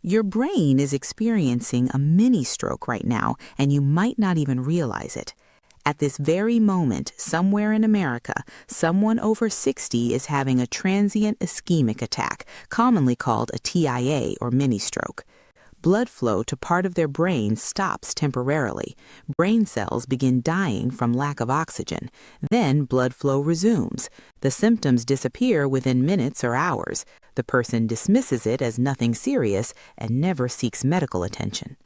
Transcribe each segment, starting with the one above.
Your brain is experiencing a mini stroke right now, and you might not even realize it. At this very moment, somewhere in America, someone over 60 is having a transient ischemic attack, commonly called a TIA or mini stroke. Blood flow to part of their brain stops temporarily. Brain cells begin dying from lack of oxygen. Then blood flow resumes. The symptoms disappear within minutes or hours. The person dismisses it as nothing serious and never seeks medical attention.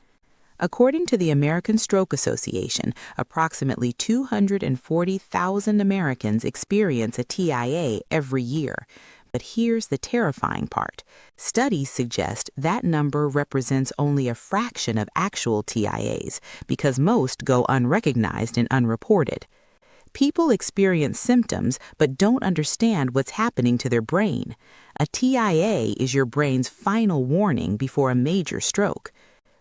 According to the American Stroke Association, approximately 240,000 Americans experience a TIA every year. But here's the terrifying part. Studies suggest that number represents only a fraction of actual TIAs because most go unrecognized and unreported. People experience symptoms but don't understand what's happening to their brain. A TIA is your brain's final warning before a major stroke.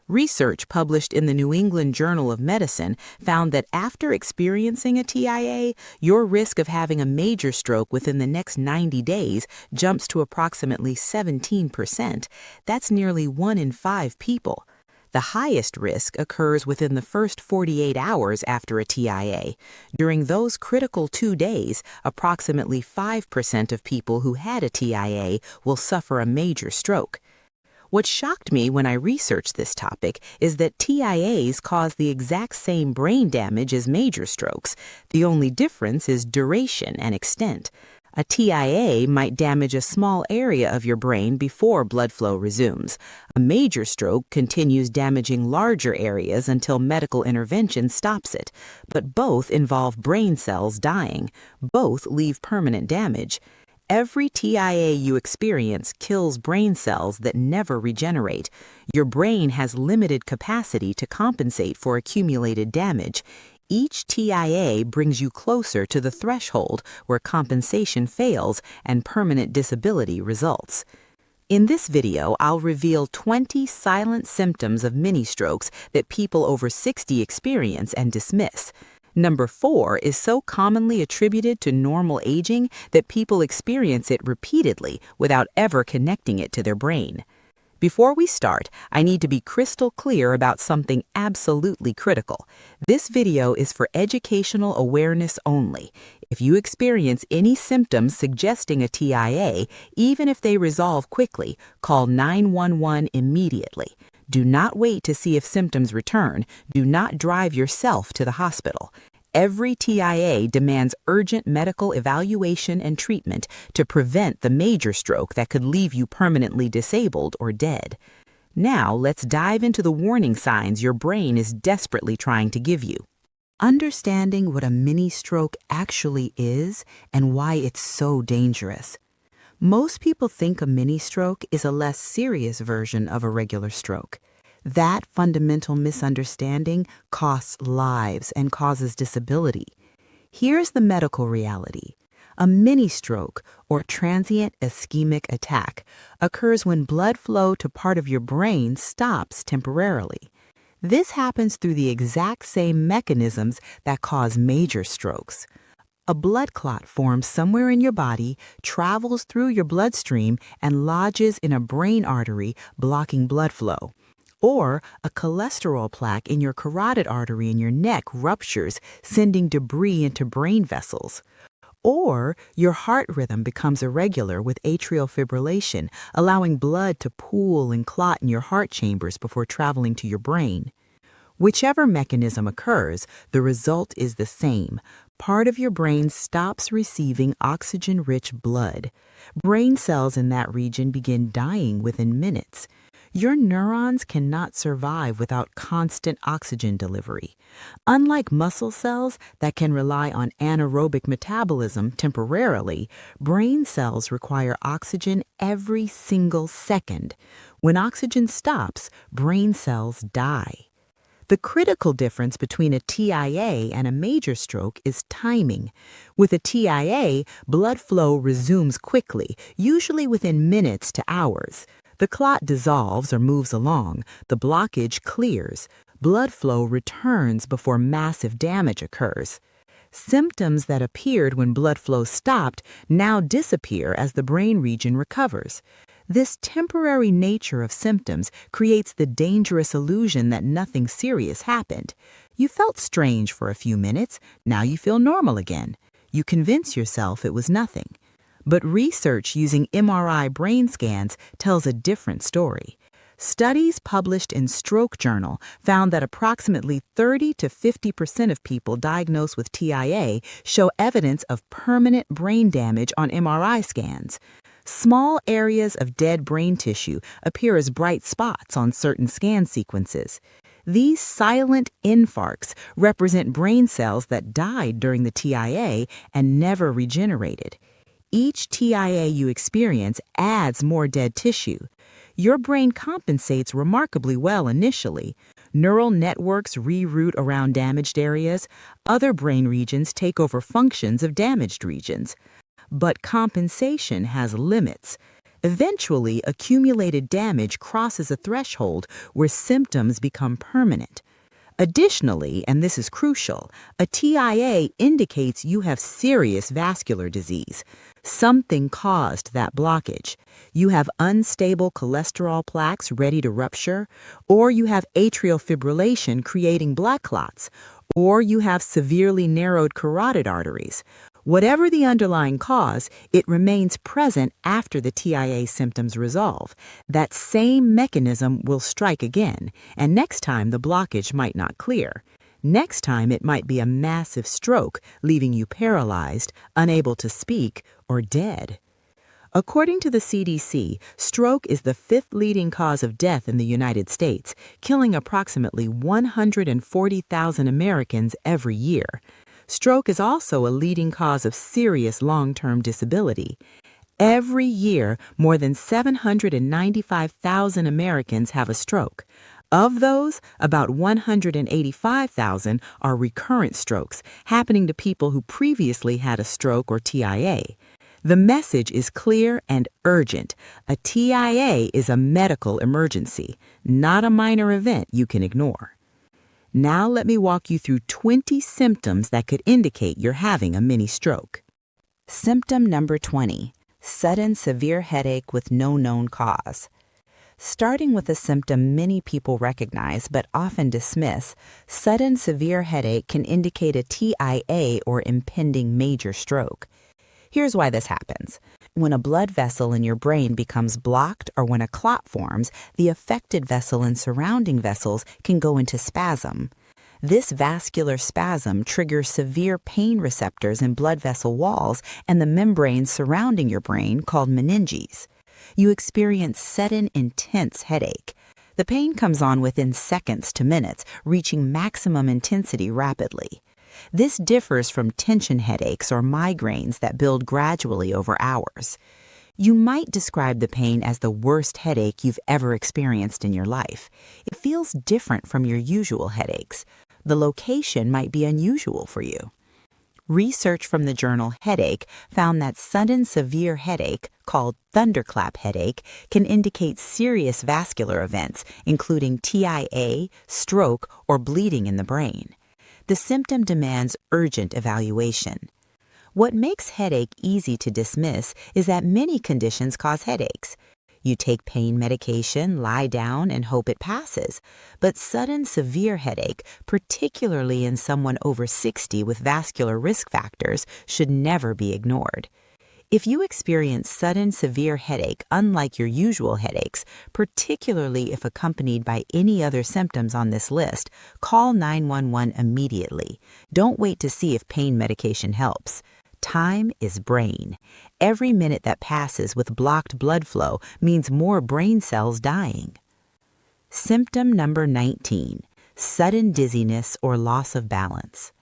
Research published in the New England Journal of Medicine found that after experiencing a TIA, your risk of having a major stroke within the next 90 days jumps to approximately 17%. That's nearly 1 in 5 people. The highest risk occurs within the first 48 hours after a TIA. During those critical 2 days, approximately 5% of people who had a TIA will suffer a major stroke. What shocked me when I researched this topic is that TIAs cause the exact same brain damage as major strokes. The only difference is duration and extent. A TIA might damage a small area of your brain before blood flow resumes. A major stroke continues damaging larger areas until medical intervention stops it. But both involve brain cells dying. Both leave permanent damage. Every TIA you experience kills brain cells that never regenerate. Your brain has limited capacity to compensate for accumulated damage. Each TIA brings you closer to the threshold where compensation fails and permanent disability results. In this video, I'll reveal 20 silent symptoms of mini-strokes that people over 60 experience and dismiss. Number 4 is so commonly attributed to normal aging that people experience it repeatedly without ever connecting it to their brain. Before we start, I need to be crystal clear about something absolutely critical. This video is for educational awareness only. If you experience any symptoms suggesting a TIA, even if they resolve quickly, call 911 immediately. Do not wait to see if symptoms return. Do not drive yourself to the hospital. Every TIA demands urgent medical evaluation and treatment to prevent the major stroke that could leave you permanently disabled or dead. Now, let's dive into the warning signs your brain is desperately trying to give you. Understanding what a mini stroke actually is and why it's so dangerous. Most people think a mini stroke is a less serious version of a regular stroke. That fundamental misunderstanding costs lives and causes disability. Here's the medical reality. A mini stroke, or transient ischemic attack, occurs when blood flow to part of your brain stops temporarily. This happens through the exact same mechanisms that cause major strokes. A blood clot forms somewhere in your body, travels through your bloodstream, and lodges in a brain artery, blocking blood flow. Or a cholesterol plaque in your carotid artery in your neck ruptures, sending debris into brain vessels. Or your heart rhythm becomes irregular with atrial fibrillation, allowing blood to pool and clot in your heart chambers before traveling to your brain. Whichever mechanism occurs, the result is the same. Part of your brain stops receiving oxygen-rich blood. Brain cells in that region begin dying within minutes. Your neurons cannot survive without constant oxygen delivery. Unlike muscle cells that can rely on anaerobic metabolism temporarily, brain cells require oxygen every single second. When oxygen stops, brain cells die. The critical difference between a TIA and a major stroke is timing. With a TIA, blood flow resumes quickly, usually within minutes to hours. The clot dissolves or moves along, the blockage clears, blood flow returns before massive damage occurs. Symptoms that appeared when blood flow stopped now disappear as the brain region recovers. This temporary nature of symptoms creates the dangerous illusion that nothing serious happened. You felt strange for a few minutes, now you feel normal again. You convince yourself it was nothing. But research using MRI brain scans tells a different story. Studies published in Stroke Journal found that approximately 30 to 50% of people diagnosed with TIA show evidence of permanent brain damage on MRI scans. Small areas of dead brain tissue appear as bright spots on certain scan sequences. These silent infarcts represent brain cells that died during the TIA and never regenerated. Each TIA you experience adds more dead tissue. Your brain compensates remarkably well initially. Neural networks reroute around damaged areas. Other brain regions take over functions of damaged regions. But compensation has limits. Eventually, accumulated damage crosses a threshold where symptoms become permanent. Additionally, and this is crucial, a TIA indicates you have serious vascular disease. Something caused that blockage. You have unstable cholesterol plaques ready to rupture, or you have atrial fibrillation creating blood clots, or you have severely narrowed carotid arteries. Whatever the underlying cause, it remains present after the TIA symptoms resolve. That same mechanism will strike again, and next time the blockage might not clear. Next time it might be a massive stroke, leaving you paralyzed, unable to speak, or dead. According to the CDC, stroke is the fifth leading cause of death in the United States, killing approximately 140,000 Americans every year. Stroke is also a leading cause of serious long-term disability. Every year, more than 795,000 Americans have a stroke. Of those, about 185,000 are recurrent strokes, happening to people who previously had a stroke or TIA. The message is clear and urgent. A TIA is a medical emergency, not a minor event you can ignore. Now let me walk you through 20 symptoms that could indicate you're having a mini stroke. Symptom number 20, sudden severe headache with no known cause. Starting with a symptom many people recognize but often dismiss, sudden severe headache can indicate a TIA or impending major stroke. Here's why this happens. When a blood vessel in your brain becomes blocked or when a clot forms, the affected vessel and surrounding vessels can go into spasm. This vascular spasm triggers severe pain receptors in blood vessel walls and the membranes surrounding your brain called meninges. You experience sudden, intense headache. The pain comes on within seconds to minutes, reaching maximum intensity rapidly. This differs from tension headaches or migraines that build gradually over hours. You might describe the pain as the worst headache you've ever experienced in your life. It feels different from your usual headaches. The location might be unusual for you. Research from the journal Headache found that sudden severe headache, called thunderclap headache, can indicate serious vascular events, including TIA, stroke, or bleeding in the brain. The symptom demands urgent evaluation. What makes headache easy to dismiss is that many conditions cause headaches. You take pain medication, lie down, and hope it passes. But sudden severe headache, particularly in someone over 60 with vascular risk factors, should never be ignored. If you experience sudden severe headache unlike your usual headaches, particularly if accompanied by any other symptoms on this list, call 911 immediately. Don't wait to see if pain medication helps. Time is brain. Every minute that passes with blocked blood flow means more brain cells dying. Symptom number 19, sudden dizziness or loss of balance.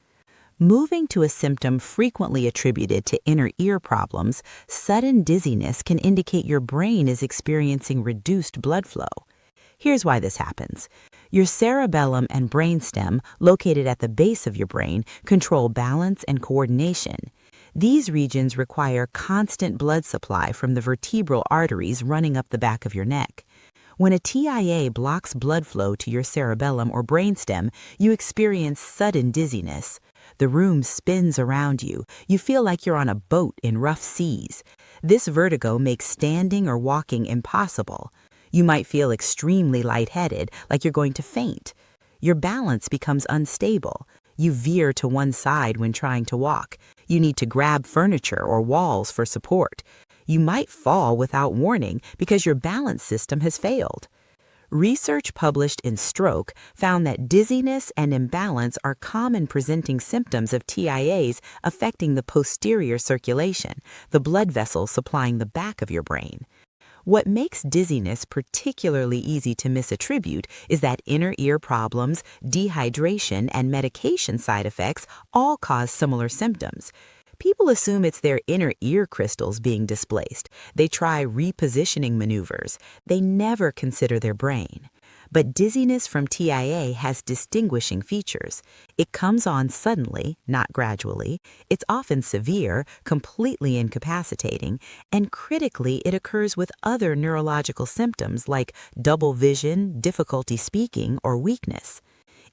Moving to a symptom frequently attributed to inner ear problems, sudden dizziness can indicate your brain is experiencing reduced blood flow. Here's why this happens. Your cerebellum and brainstem, located at the base of your brain, control balance and coordination. These regions require constant blood supply from the vertebral arteries running up the back of your neck. When a TIA blocks blood flow to your cerebellum or brainstem, you experience sudden dizziness. The room spins around you. You feel like you're on a boat in rough seas. This vertigo makes standing or walking impossible. You might feel extremely lightheaded, like you're going to faint. Your balance becomes unstable. You veer to one side when trying to walk. You need to grab furniture or walls for support. You might fall without warning because your balance system has failed. Research published in Stroke found that dizziness and imbalance are common presenting symptoms of TIAs affecting the posterior circulation, the blood vessels supplying the back of your brain. What makes dizziness particularly easy to misattribute is that inner ear problems, dehydration, and medication side effects all cause similar symptoms. People assume it's their inner ear crystals being displaced. They try repositioning maneuvers. They never consider their brain. But dizziness from TIA has distinguishing features. It comes on suddenly, not gradually. It's often severe, completely incapacitating, and critically, it occurs with other neurological symptoms like double vision, difficulty speaking, or weakness.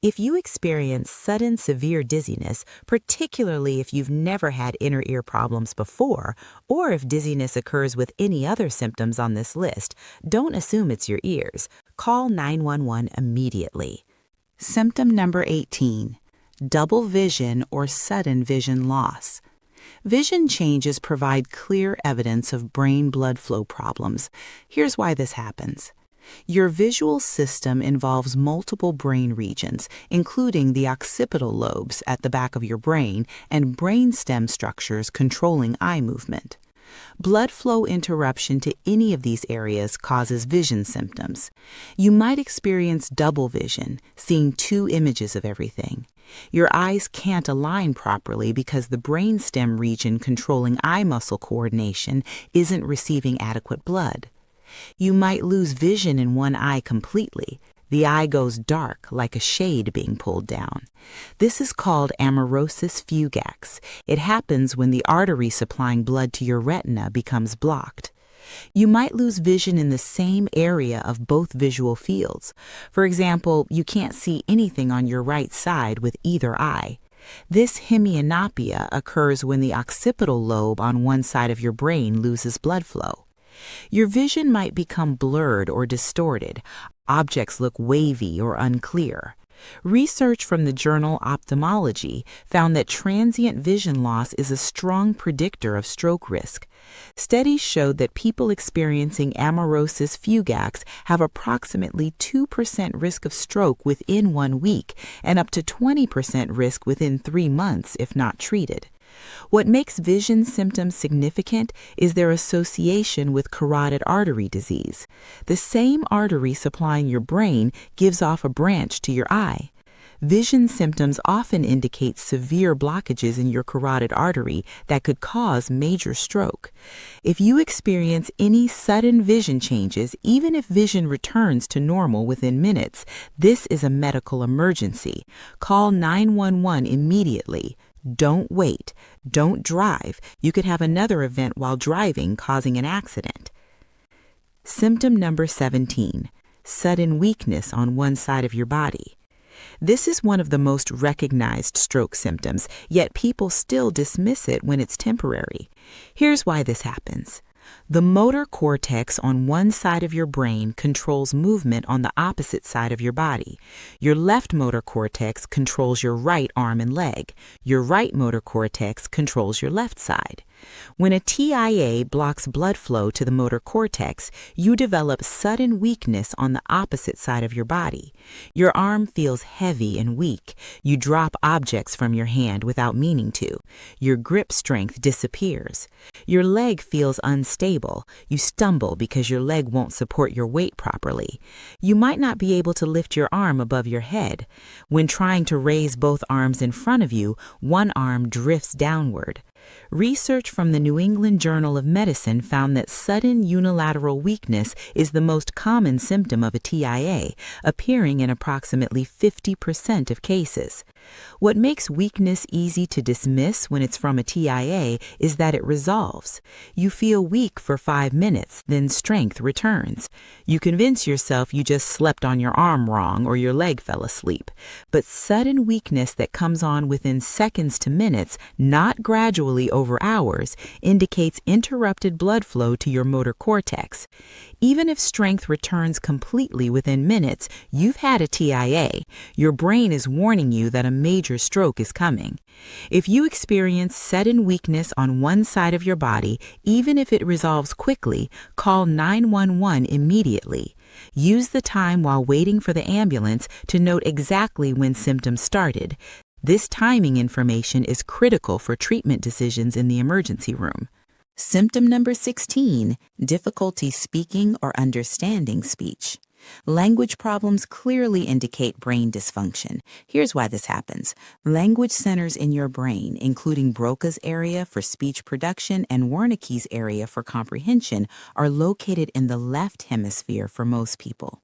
If you experience sudden severe dizziness, particularly if you've never had inner ear problems before, or if dizziness occurs with any other symptoms on this list, don't assume it's your ears. Call 911 immediately. Symptom number 18, double vision or sudden vision loss. Vision changes provide clear evidence of brain blood flow problems. Here's why this happens. Your visual system involves multiple brain regions, including the occipital lobes at the back of your brain and brainstem structures controlling eye movement. Blood flow interruption to any of these areas causes vision symptoms. You might experience double vision, seeing two images of everything. Your eyes can't align properly because the brainstem region controlling eye muscle coordination isn't receiving adequate blood. You might lose vision in one eye completely. The eye goes dark, like a shade being pulled down. This is called amaurosis fugax. It happens when the artery supplying blood to your retina becomes blocked. You might lose vision in the same area of both visual fields. For example, you can't see anything on your right side with either eye. This hemianopia occurs when the occipital lobe on one side of your brain loses blood flow. Your vision might become blurred or distorted. Objects look wavy or unclear. Research from the journal Ophthalmology found that transient vision loss is a strong predictor of stroke risk. Studies showed that people experiencing amaurosis fugax have approximately 2% risk of stroke within 1 week and up to 20% risk within 3 months if not treated. What makes vision symptoms significant is their association with carotid artery disease. The same artery supplying your brain gives off a branch to your eye. Vision symptoms often indicate severe blockages in your carotid artery that could cause major stroke. If you experience any sudden vision changes, even if vision returns to normal within minutes, this is a medical emergency. Call 911 immediately. Don't wait. Don't drive. You could have another event while driving causing an accident. Symptom number 17, sudden weakness on one side of your body. This is one of the most recognized stroke symptoms, yet people still dismiss it when it's temporary. Here's why this happens. The motor cortex on one side of your brain controls movement on the opposite side of your body. Your left motor cortex controls your right arm and leg. Your right motor cortex controls your left side. When a TIA blocks blood flow to the motor cortex, you develop sudden weakness on the opposite side of your body. Your arm feels heavy and weak. You drop objects from your hand without meaning to. Your grip strength disappears. Your leg feels unstable. You stumble because your leg won't support your weight properly. You might not be able to lift your arm above your head. When trying to raise both arms in front of you, one arm drifts downward. Research from the New England Journal of Medicine found that sudden unilateral weakness is the most common symptom of a TIA, appearing in approximately 50% of cases. What makes weakness easy to dismiss when it's from a TIA is that it resolves. You feel weak for 5 minutes, then strength returns. You convince yourself you just slept on your arm wrong or your leg fell asleep. But sudden weakness that comes on within seconds to minutes, not gradually over hours, indicates interrupted blood flow to your motor cortex. Even if strength returns completely within minutes, you've had a TIA. Your brain is warning you that a major stroke is coming. If you experience sudden weakness on one side of your body, even if it resolves quickly, call 911 immediately. Use the time while waiting for the ambulance to note exactly when symptoms started. This timing information is critical for treatment decisions in the emergency room. Symptom number 16, difficulty speaking or understanding speech. Language problems clearly indicate brain dysfunction. Here's why this happens. Language centers in your brain, including Broca's area for speech production and Wernicke's area for comprehension, are located in the left hemisphere for most people.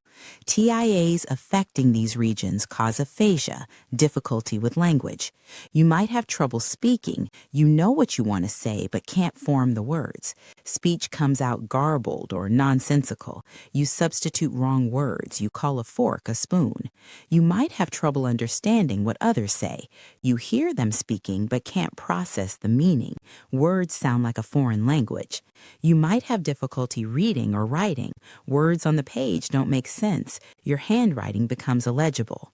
TIAs affecting these regions cause aphasia, difficulty with language. You might have trouble speaking. You know what you want to say but can't form the words. Speech comes out garbled or nonsensical. You substitute wrong words. You call a fork a spoon. You might have trouble understanding what others say. You hear them speaking but can't process the meaning. Words sound like a foreign language. You might have difficulty reading or writing. Words on the page don't make sense. Your handwriting becomes illegible.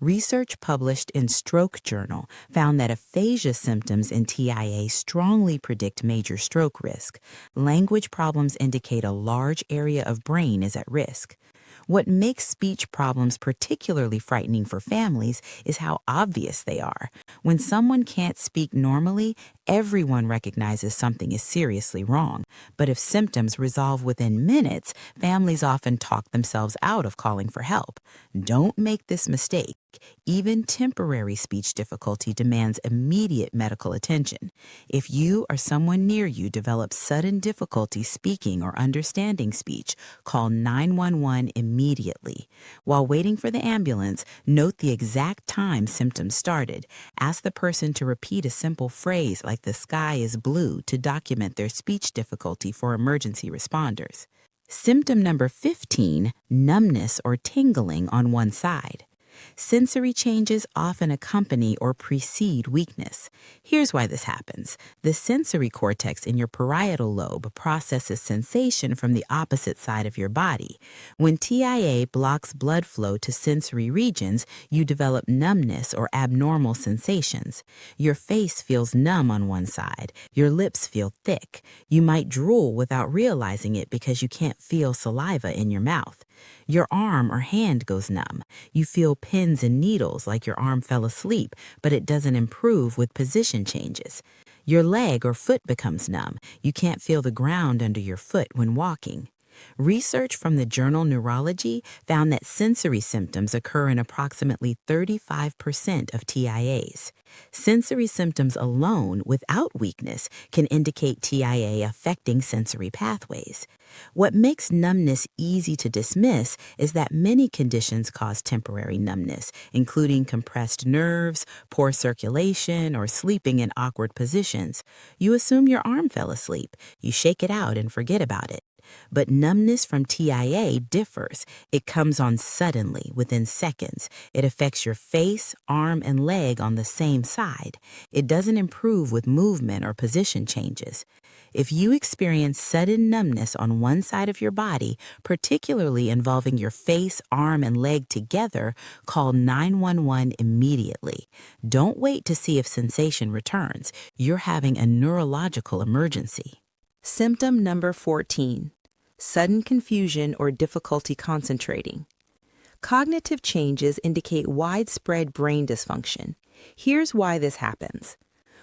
Research published in Stroke Journal found that aphasia symptoms in TIA strongly predict major stroke risk. Language problems indicate a large area of brain is at risk. What makes speech problems particularly frightening for families is how obvious they are. When someone can't speak normally, everyone recognizes something is seriously wrong. But if symptoms resolve within minutes, families often talk themselves out of calling for help. Don't make this mistake. Even temporary speech difficulty demands immediate medical attention. If you or someone near you develops sudden difficulty speaking or understanding speech, call 911 immediately. While waiting for the ambulance, note the exact time symptoms started. Ask the person to repeat a simple phrase like "the sky is blue" to document their speech difficulty for emergency responders. Symptom number 15, numbness or tingling on one side. Sensory changes often accompany or precede weakness. Here's why this happens. The sensory cortex in your parietal lobe processes sensation from the opposite side of your body. When TIA blocks blood flow to sensory regions, you develop numbness or abnormal sensations. Your face feels numb on one side. Your lips feel thick. You might drool without realizing it because you can't feel saliva in your mouth. Your arm or hand goes numb. You feel pins and needles like your arm fell asleep, but it doesn't improve with position changes. Your leg or foot becomes numb. You can't feel the ground under your foot when walking. Research from the journal Neurology found that sensory symptoms occur in approximately 35% of TIAs. Sensory symptoms alone, without weakness, can indicate TIA affecting sensory pathways. What makes numbness easy to dismiss is that many conditions cause temporary numbness, including compressed nerves, poor circulation, or sleeping in awkward positions. You assume your arm fell asleep. You shake it out and forget about it. But numbness from TIA differs. It comes on suddenly, within seconds. It affects your face, arm, and leg on the same side. It doesn't improve with movement or position changes. If you experience sudden numbness on one side of your body, particularly involving your face, arm, and leg together, call 911 immediately. Don't wait to see if sensation returns. You're having a neurological emergency. Symptom number 14, sudden confusion or difficulty concentrating. Cognitive changes indicate widespread brain dysfunction. Here's why this happens.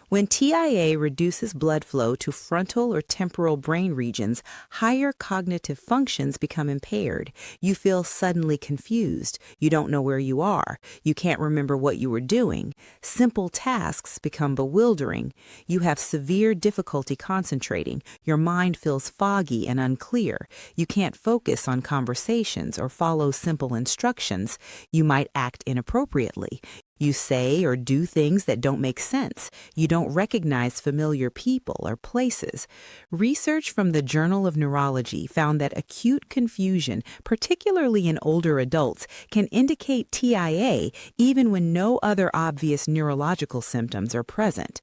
When TIA reduces blood flow to frontal or temporal brain regions, higher cognitive functions become impaired. You feel suddenly confused. You don't know where you are. You can't remember what you were doing. Simple tasks become bewildering. You have severe difficulty concentrating. Your mind feels foggy and unclear. You can't focus on conversations or follow simple instructions. You might act inappropriately. You say or do things that don't make sense. You don't recognize familiar people or places. Research from the Journal of Neurology found that acute confusion, particularly in older adults, can indicate TIA even when no other obvious neurological symptoms are present.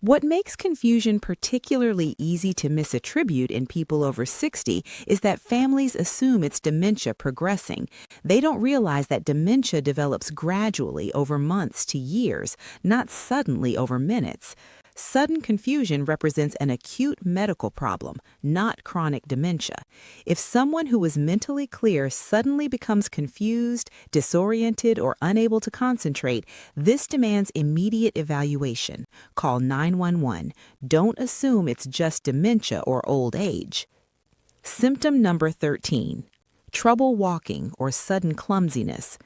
What makes confusion particularly easy to misattribute in people over 60 is that families assume it's dementia progressing. They don't realize that dementia develops gradually over months to years, not suddenly over minutes. Sudden confusion represents an acute medical problem, not chronic dementia. If someone who is mentally clear suddenly becomes confused, disoriented, or unable to concentrate, this demands immediate evaluation. Call 911. Don't assume it's just dementia or old age. Symptom number 13. Trouble walking or sudden clumsiness.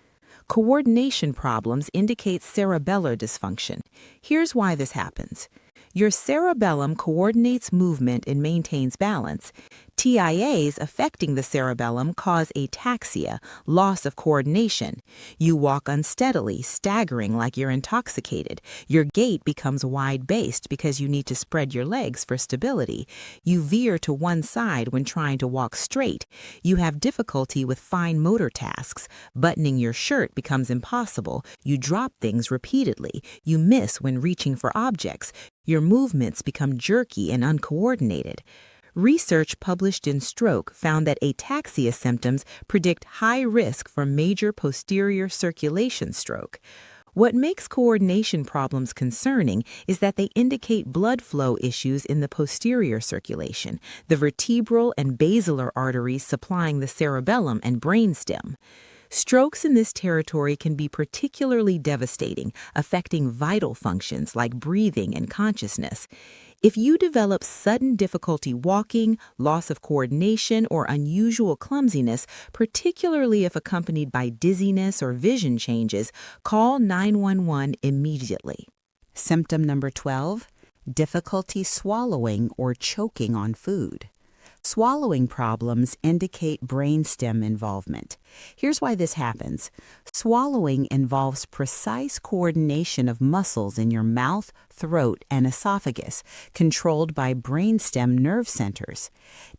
Coordination problems indicate cerebellar dysfunction. Here's why this happens. Your cerebellum coordinates movement and maintains balance. TIAs affecting the cerebellum cause ataxia, loss of coordination. You walk unsteadily, staggering like you're intoxicated. Your gait becomes wide-based because you need to spread your legs for stability. You veer to one side when trying to walk straight. You have difficulty with fine motor tasks. Buttoning your shirt becomes impossible. You drop things repeatedly. You miss when reaching for objects. Your movements become jerky and uncoordinated. Research published in Stroke found that ataxia symptoms predict high risk for major posterior circulation stroke. What makes coordination problems concerning is that they indicate blood flow issues in the posterior circulation, the vertebral and basilar arteries supplying the cerebellum and brainstem. Strokes in this territory can be particularly devastating, affecting vital functions like breathing and consciousness. If you develop sudden difficulty walking, loss of coordination, or unusual clumsiness, particularly if accompanied by dizziness or vision changes, call 911 immediately. Symptom number 12, difficulty swallowing or choking on food. Swallowing problems indicate brainstem involvement. Here's why this happens. Swallowing involves precise coordination of muscles in your mouth, throat, and esophagus, controlled by brainstem nerve centers.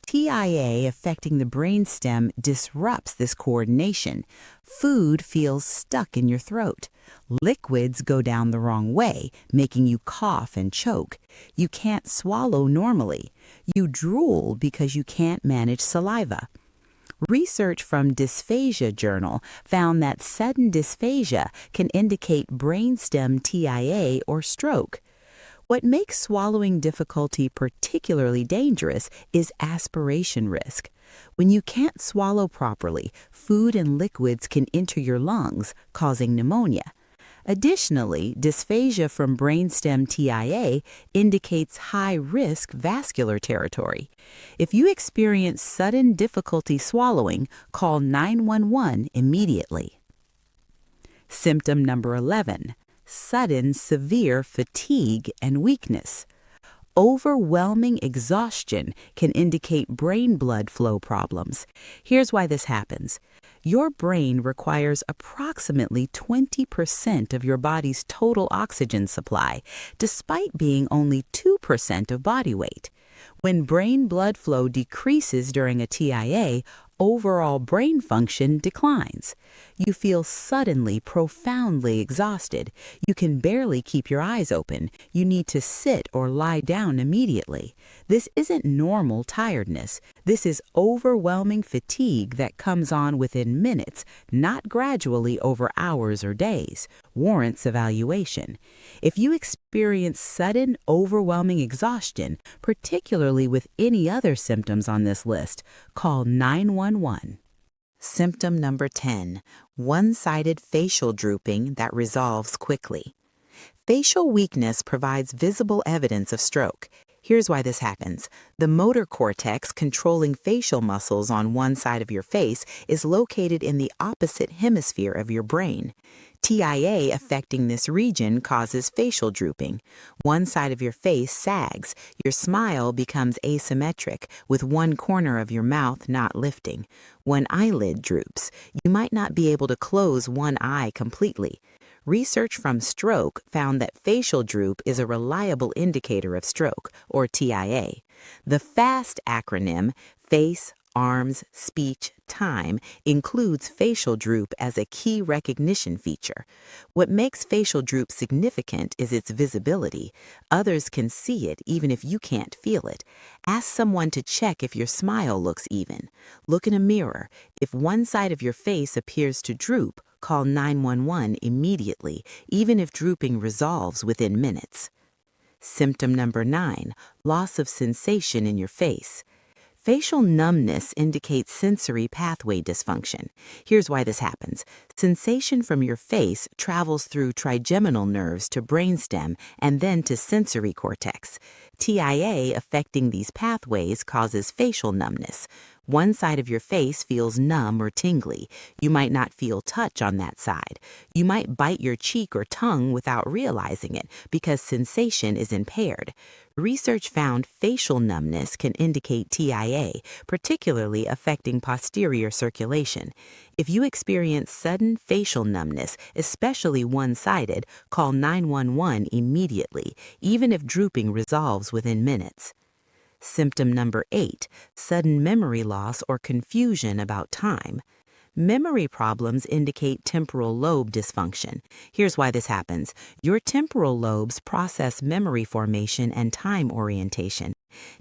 TIA affecting the brainstem disrupts this coordination. Food feels stuck in your throat. Liquids go down the wrong way, making you cough and choke. You can't swallow normally. You drool because you can't manage saliva. Research from Dysphagia Journal found that sudden dysphagia can indicate brainstem TIA or stroke. What makes swallowing difficulty particularly dangerous is aspiration risk. When you can't swallow properly, food and liquids can enter your lungs, causing pneumonia. Additionally, dysphagia from brainstem TIA indicates high-risk vascular territory. If you experience sudden difficulty swallowing, call 911 immediately. Symptom number 11, sudden severe fatigue and weakness. Overwhelming exhaustion can indicate brain blood flow problems. Here's why this happens. Your brain requires approximately 20% of your body's total oxygen supply, despite being only 2% of body weight. When brain blood flow decreases during a TIA, overall brain function declines. You feel suddenly, profoundly exhausted. You can barely keep your eyes open. You need to sit or lie down immediately. This isn't normal tiredness. This is overwhelming fatigue that comes on within minutes, not gradually over hours or days. Warrants evaluation. If you experience sudden, overwhelming exhaustion, particularly with any other symptoms on this list, call 911. Symptom number 10, one-sided facial drooping that resolves quickly. Facial weakness provides visible evidence of stroke. Here's why this happens. The motor cortex controlling facial muscles on one side of your face is located in the opposite hemisphere of your brain. TIA affecting this region causes facial drooping. One side of your face sags. Your smile becomes asymmetric, with one corner of your mouth not lifting. One eyelid droops. You might not be able to close one eye completely. Research from stroke found that facial droop is a reliable indicator of stroke, or TIA. The FAST acronym, face, arms, speech, time, includes facial droop as a key recognition feature. What makes facial droop significant is its visibility. Others can see it even if you can't feel it. Ask someone to check if your smile looks even. Look in a mirror. If one side of your face appears to droop, call 911 immediately, even if drooping resolves within minutes. Symptom number 9, loss of sensation in your face. Facial numbness indicates sensory pathway dysfunction. Here's why this happens. Sensation from your face travels through trigeminal nerves to brainstem and then to sensory cortex. TIA affecting these pathways causes facial numbness. One side of your face feels numb or tingly. You might not feel touch on that side. You might bite your cheek or tongue without realizing it because sensation is impaired. Research found facial numbness can indicate TIA, particularly affecting posterior circulation. If you experience sudden facial numbness, especially one-sided, call 911 immediately, even if drooping resolves within minutes. Symptom number 8, sudden memory loss or confusion about time. Memory problems indicate temporal lobe dysfunction. Here's why this happens. Your temporal lobes process memory formation and time orientation.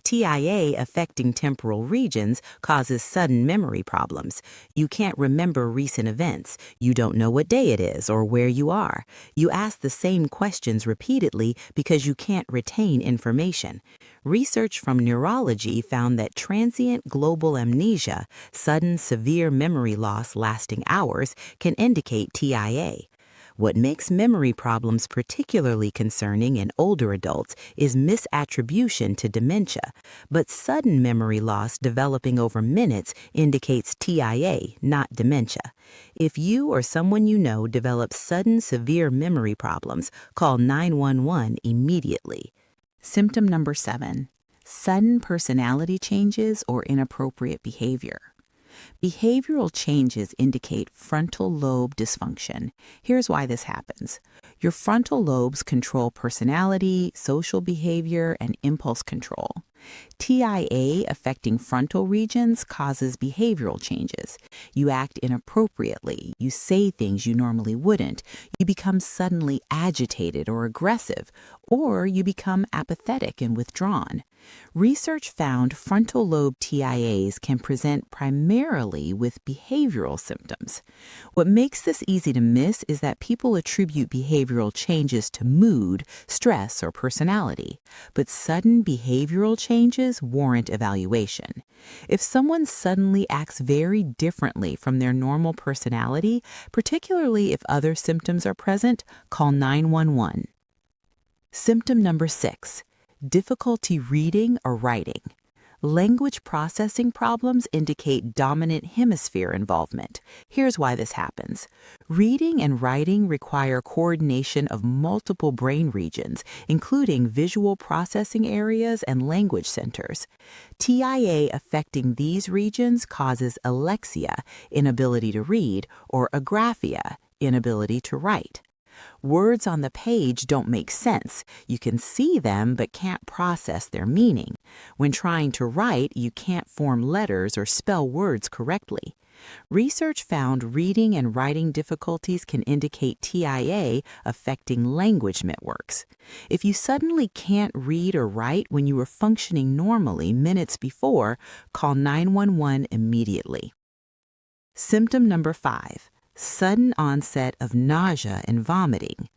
TIA affecting temporal regions causes sudden memory problems. You can't remember recent events. You don't know what day it is or where you are. You ask the same questions repeatedly because you can't retain information. Research from neurology found that transient global amnesia, sudden severe memory loss lasting hours, can indicate TIA. What makes memory problems particularly concerning in older adults is misattribution to dementia, but sudden memory loss developing over minutes indicates TIA, not dementia. If you or someone you know develops sudden severe memory problems, call 911 immediately. Symptom number 7, sudden personality changes or inappropriate behavior. Behavioral changes indicate frontal lobe dysfunction. Here's why this happens. Your frontal lobes control personality, social behavior, and impulse control. TIA affecting frontal regions causes behavioral changes. You act inappropriately. You say things you normally wouldn't. You become suddenly agitated or aggressive, or you become apathetic and withdrawn. Research found frontal lobe TIAs can present primarily with behavioral symptoms. What makes this easy to miss is that people attribute behavioral changes to mood, stress, or personality, but sudden behavioral changes warrant evaluation. If someone suddenly acts very differently from their normal personality, particularly if other symptoms are present, call 911. Symptom number 6, difficulty reading or writing. Language processing problems indicate dominant hemisphere involvement. Here's why this happens. Reading and writing require coordination of multiple brain regions, including visual processing areas and language centers. TIA affecting these regions causes alexia, inability to read, or agraphia, inability to write. Words on the page don't make sense. You can see them but can't process their meaning. When trying to write, you can't form letters or spell words correctly. Research found reading and writing difficulties can indicate TIA affecting language networks. If you suddenly can't read or write when you were functioning normally minutes before, call 911 immediately. Symptom number 5, sudden onset of nausea and vomiting.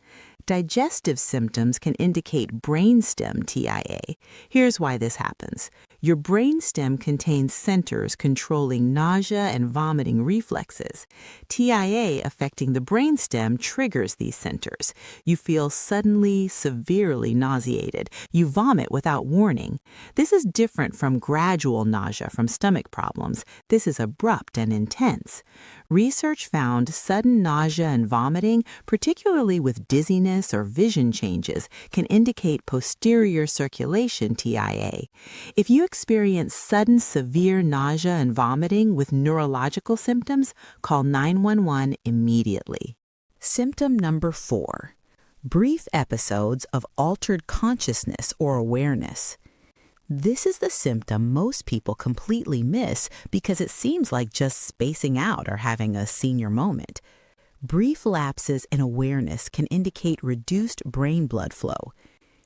digestive symptoms can indicate brainstem TIA. Here's why this happens. Your brainstem contains centers controlling nausea and vomiting reflexes. TIA affecting the brainstem triggers these centers. You feel suddenly, severely nauseated. You vomit without warning. This is different from gradual nausea from stomach problems. This is abrupt and intense. Research found sudden nausea and vomiting, particularly with dizziness or vision changes, can indicate posterior circulation TIA. If you experience sudden severe nausea and vomiting with neurological symptoms, call 911 immediately. Symptom number 4. Brief episodes of altered consciousness or awareness. This is the symptom most people completely miss because it seems like just spacing out or having a senior moment. Brief lapses in awareness can indicate reduced brain blood flow.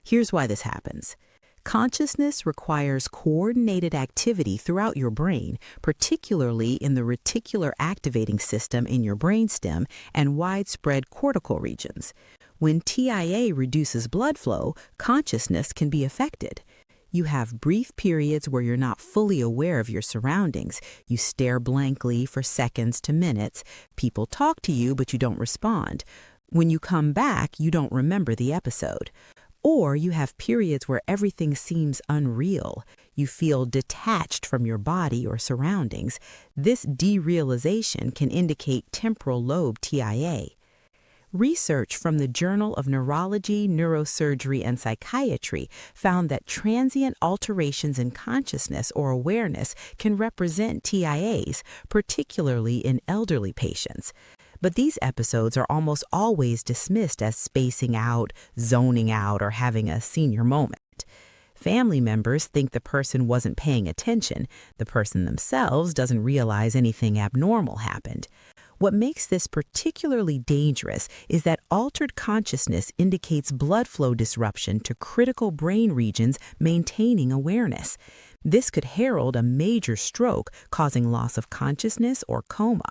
Here's why this happens. Consciousness requires coordinated activity throughout your brain, particularly in the reticular activating system in your brainstem and widespread cortical regions. When TIA reduces blood flow, consciousness can be affected. You have brief periods where you're not fully aware of your surroundings. You stare blankly for seconds to minutes. People talk to you, but you don't respond. When you come back, you don't remember the episode. Or you have periods where everything seems unreal. You feel detached from your body or surroundings. This derealization can indicate temporal lobe TIA. Research from the Journal of Neurology, Neurosurgery, and Psychiatry found that transient alterations in consciousness or awareness can represent TIAs, particularly in elderly patients. But these episodes are almost always dismissed as spacing out, zoning out, or having a senior moment. Family members think the person wasn't paying attention. The person themselves doesn't realize anything abnormal happened. What makes this particularly dangerous is that altered consciousness indicates blood flow disruption to critical brain regions maintaining awareness. This could herald a major stroke, causing loss of consciousness or coma.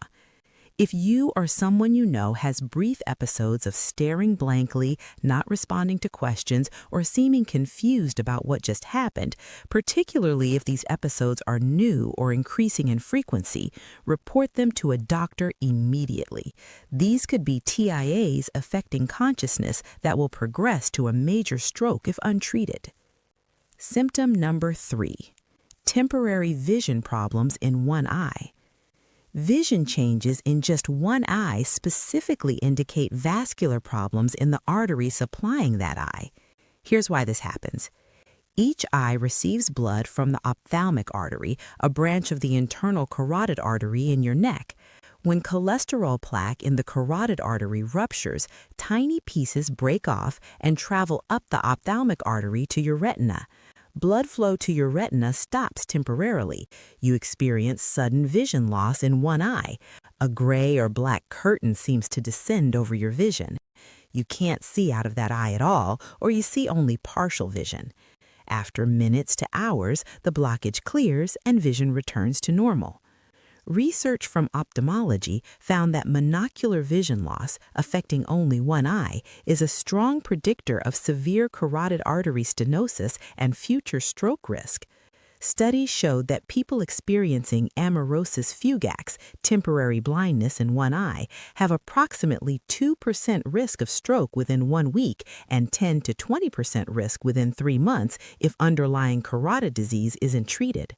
If you or someone you know has brief episodes of staring blankly, not responding to questions, or seeming confused about what just happened, particularly if these episodes are new or increasing in frequency, report them to a doctor immediately. These could be TIAs affecting consciousness that will progress to a major stroke if untreated. Symptom number 3. Temporary vision problems in one eye. Vision changes in just one eye specifically indicate vascular problems in the artery supplying that eye. Here's why this happens. Each eye receives blood from the ophthalmic artery, a branch of the internal carotid artery in your neck. When cholesterol plaque in the carotid artery ruptures, tiny pieces break off and travel up the ophthalmic artery to your retina. Blood flow to your retina stops temporarily. You experience sudden vision loss in one eye. A gray or black curtain seems to descend over your vision. You can't see out of that eye at all, or you see only partial vision. After minutes to hours, the blockage clears and vision returns to normal. Research from ophthalmology found that monocular vision loss, affecting only one eye, is a strong predictor of severe carotid artery stenosis and future stroke risk. Studies showed that people experiencing amaurosis fugax, temporary blindness in one eye, have approximately 2% risk of stroke within 1 week and 10 to 20% risk within 3 months if underlying carotid disease isn't treated.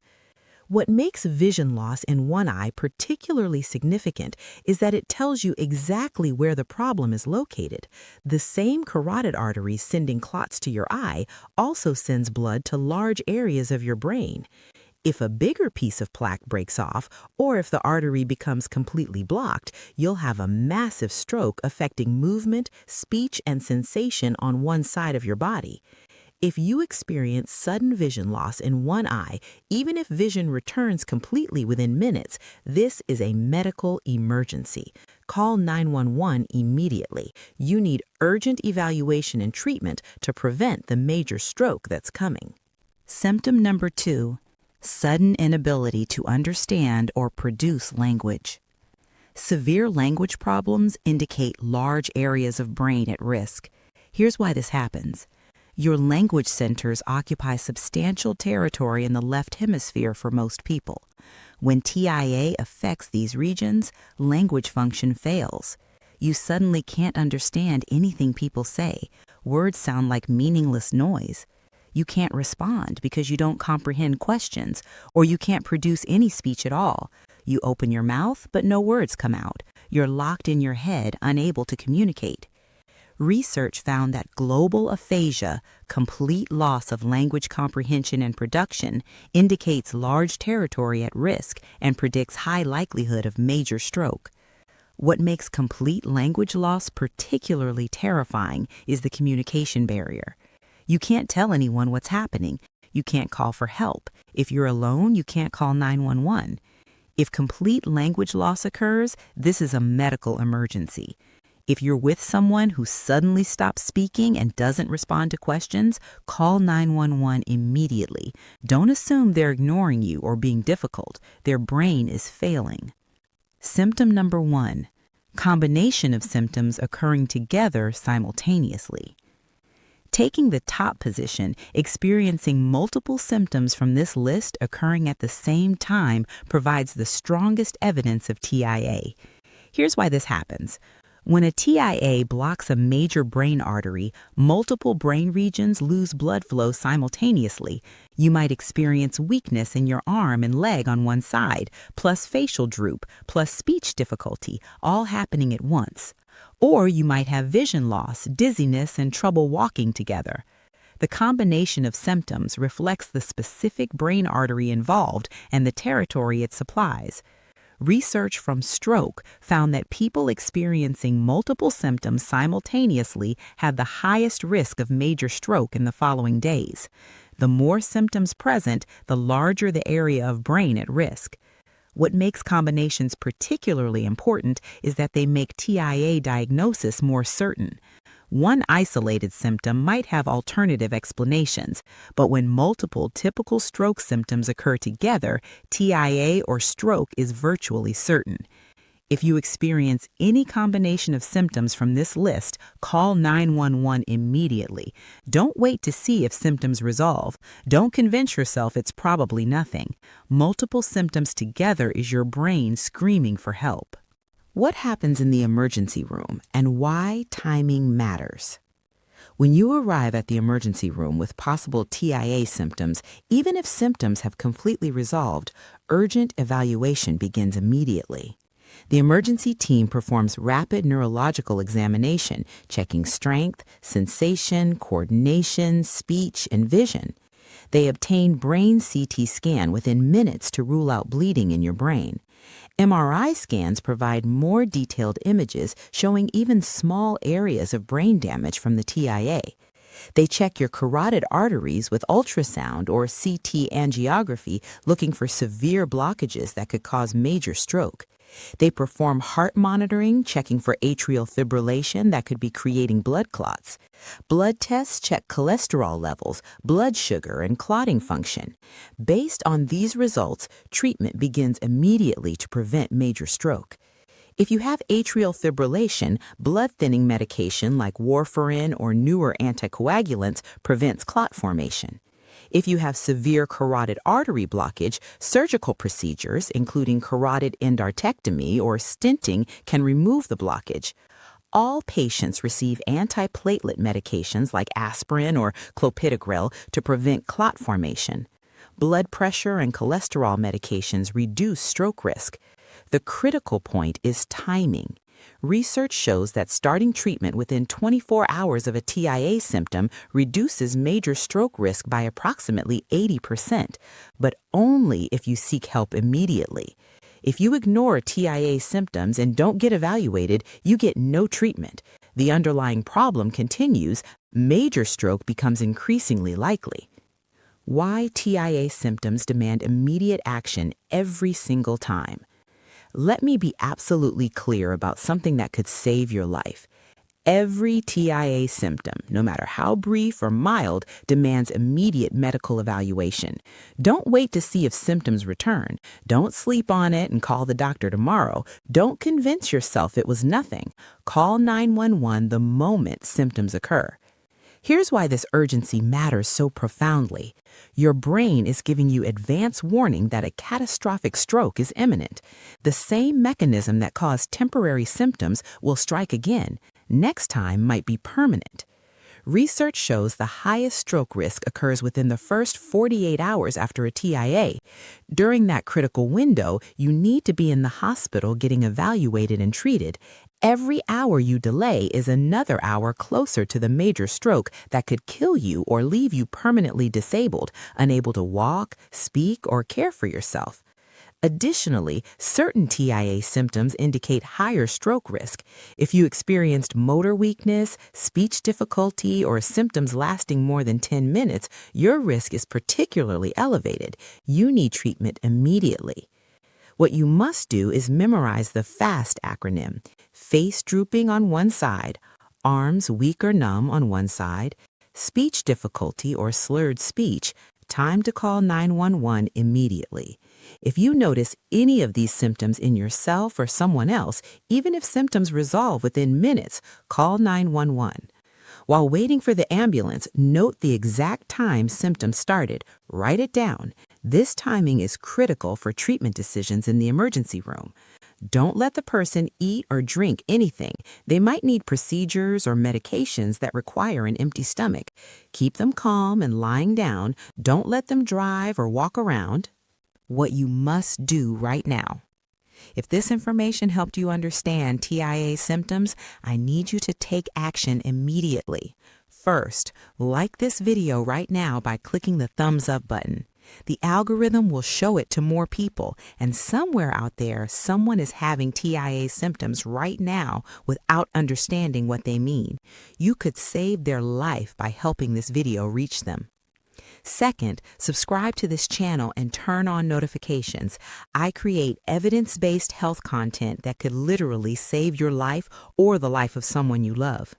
What makes vision loss in one eye particularly significant is that it tells you exactly where the problem is located. The same carotid artery sending clots to your eye also sends blood to large areas of your brain. If a bigger piece of plaque breaks off, or if the artery becomes completely blocked, you'll have a massive stroke affecting movement, speech, and sensation on one side of your body. If you experience sudden vision loss in one eye, even if vision returns completely within minutes, this is a medical emergency. Call 911 immediately. You need urgent evaluation and treatment to prevent the major stroke that's coming. Symptom number 2. Sudden inability to understand or produce language. Severe language problems indicate large areas of brain at risk. Here's why this happens. Your language centers occupy substantial territory in the left hemisphere for most people. When TIA affects these regions, language function fails. You suddenly can't understand anything people say. Words sound like meaningless noise. You can't respond because you don't comprehend questions, or you can't produce any speech at all. You open your mouth, but no words come out. You're locked in your head, unable to communicate. Research found that global aphasia, complete loss of language comprehension and production, indicates large territory at risk and predicts high likelihood of major stroke. What makes complete language loss particularly terrifying is the communication barrier. You can't tell anyone what's happening. You can't call for help. If you're alone, you can't call 911. If complete language loss occurs, this is a medical emergency. If you're with someone who suddenly stops speaking and doesn't respond to questions, call 911 immediately. Don't assume they're ignoring you or being difficult. Their brain is failing. Symptom number 1, combination of symptoms occurring together simultaneously. Taking the top position, experiencing multiple symptoms from this list occurring at the same time provides the strongest evidence of TIA. Here's why this happens. When a TIA blocks a major brain artery, multiple brain regions lose blood flow simultaneously. You might experience weakness in your arm and leg on one side, plus facial droop, plus speech difficulty, all happening at once. Or you might have vision loss, dizziness, and trouble walking together. The combination of symptoms reflects the specific brain artery involved and the territory it supplies. Research from stroke found that people experiencing multiple symptoms simultaneously had the highest risk of major stroke in the following days. The more symptoms present, the larger the area of brain at risk. What makes combinations particularly important is that they make TIA diagnosis more certain. One isolated symptom might have alternative explanations, but when multiple typical stroke symptoms occur together, TIA or stroke is virtually certain. If you experience any combination of symptoms from this list, call 911 immediately. Don't wait to see if symptoms resolve. Don't convince yourself it's probably nothing. Multiple symptoms together is your brain screaming for help. What happens in the emergency room and why timing matters? When you arrive at the emergency room with possible TIA symptoms, even if symptoms have completely resolved, urgent evaluation begins immediately. The emergency team performs rapid neurological examination, checking strength, sensation, coordination, speech, and vision. They obtain brain CT scan within minutes to rule out bleeding in your brain. MRI scans provide more detailed images showing even small areas of brain damage from the TIA. They check your carotid arteries with ultrasound or CT angiography, looking for severe blockages that could cause major stroke. They perform heart monitoring, checking for atrial fibrillation that could be creating blood clots. Blood tests check cholesterol levels, blood sugar, and clotting function. Based on these results, treatment begins immediately to prevent major stroke. If you have atrial fibrillation, blood-thinning medication like warfarin or newer anticoagulants prevents clot formation. If you have severe carotid artery blockage, surgical procedures, including carotid endarterectomy or stenting, can remove the blockage. All patients receive antiplatelet medications like aspirin or clopidogrel to prevent clot formation. Blood pressure and cholesterol medications reduce stroke risk. The critical point is timing. Research shows that starting treatment within 24 hours of a TIA symptom reduces major stroke risk by approximately 80%, but only if you seek help immediately. If you ignore TIA symptoms and don't get evaluated, you get no treatment. The underlying problem continues. Major stroke becomes increasingly likely. Why TIA symptoms demand immediate action every single time. Let me be absolutely clear about something that could save your life. Every TIA symptom, no matter how brief or mild, demands immediate medical evaluation. Don't wait to see if symptoms return. Don't sleep on it and call the doctor tomorrow. Don't convince yourself it was nothing. Call 911 the moment symptoms occur. Here's why this urgency matters so profoundly. Your brain is giving you advance warning that a catastrophic stroke is imminent. The same mechanism that caused temporary symptoms will strike again. Next time might be permanent. Research shows the highest stroke risk occurs within the first 48 hours after a TIA. During that critical window, you need to be in the hospital getting evaluated and treated. Every hour you delay is another hour closer to the major stroke that could kill you or leave you permanently disabled, unable to walk, speak, or care for yourself. Additionally, certain TIA symptoms indicate higher stroke risk. If you experienced motor weakness, speech difficulty, or symptoms lasting more than 10 minutes, your risk is particularly elevated. You need treatment immediately. What you must do is memorize the FAST acronym: face drooping on one side, arms weak or numb on one side, speech difficulty or slurred speech, time to call 911 immediately. If you notice any of these symptoms in yourself or someone else, even if symptoms resolve within minutes, call 911. While waiting for the ambulance, note the exact time symptoms started. Write it down. This timing is critical for treatment decisions in the emergency room. Don't let the person eat or drink anything. They might need procedures or medications that require an empty stomach. Keep them calm and lying down. Don't let them drive or walk around. What you must do right now. If this information helped you understand TIA symptoms, I need you to take action immediately. First, like this video right now by clicking the thumbs up button. The algorithm will show it to more people, and somewhere out there, someone is having TIA symptoms right now without understanding what they mean. You could save their life by helping this video reach them. Second, subscribe to this channel and turn on notifications. I create evidence-based health content that could literally save your life or the life of someone you love.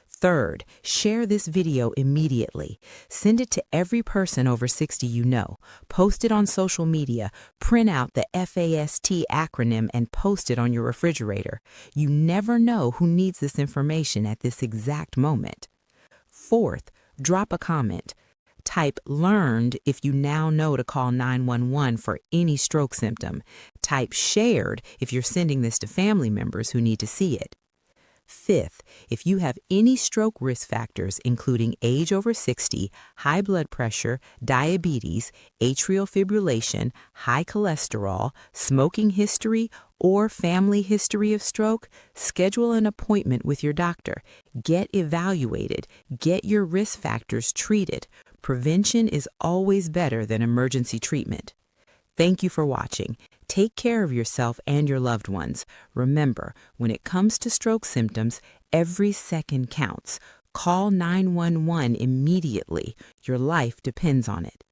Third, share this video immediately. Send it to every person over 60 you know. Post it on social media. Print out the FAST acronym and post it on your refrigerator. You never know who needs this information at this exact moment. Fourth, drop a comment. Type "learned" if you now know to call 911 for any stroke symptom. Type "shared" if you're sending this to family members who need to see it. Fifth, if you have any stroke risk factors, including age over 60, high blood pressure, diabetes, atrial fibrillation, high cholesterol, smoking history, or family history of stroke, schedule an appointment with your doctor. Get evaluated. Get your risk factors treated. Prevention is always better than emergency treatment. Thank you for watching. Take care of yourself and your loved ones. Remember, when it comes to stroke symptoms, every second counts. Call 911 immediately. Your life depends on it.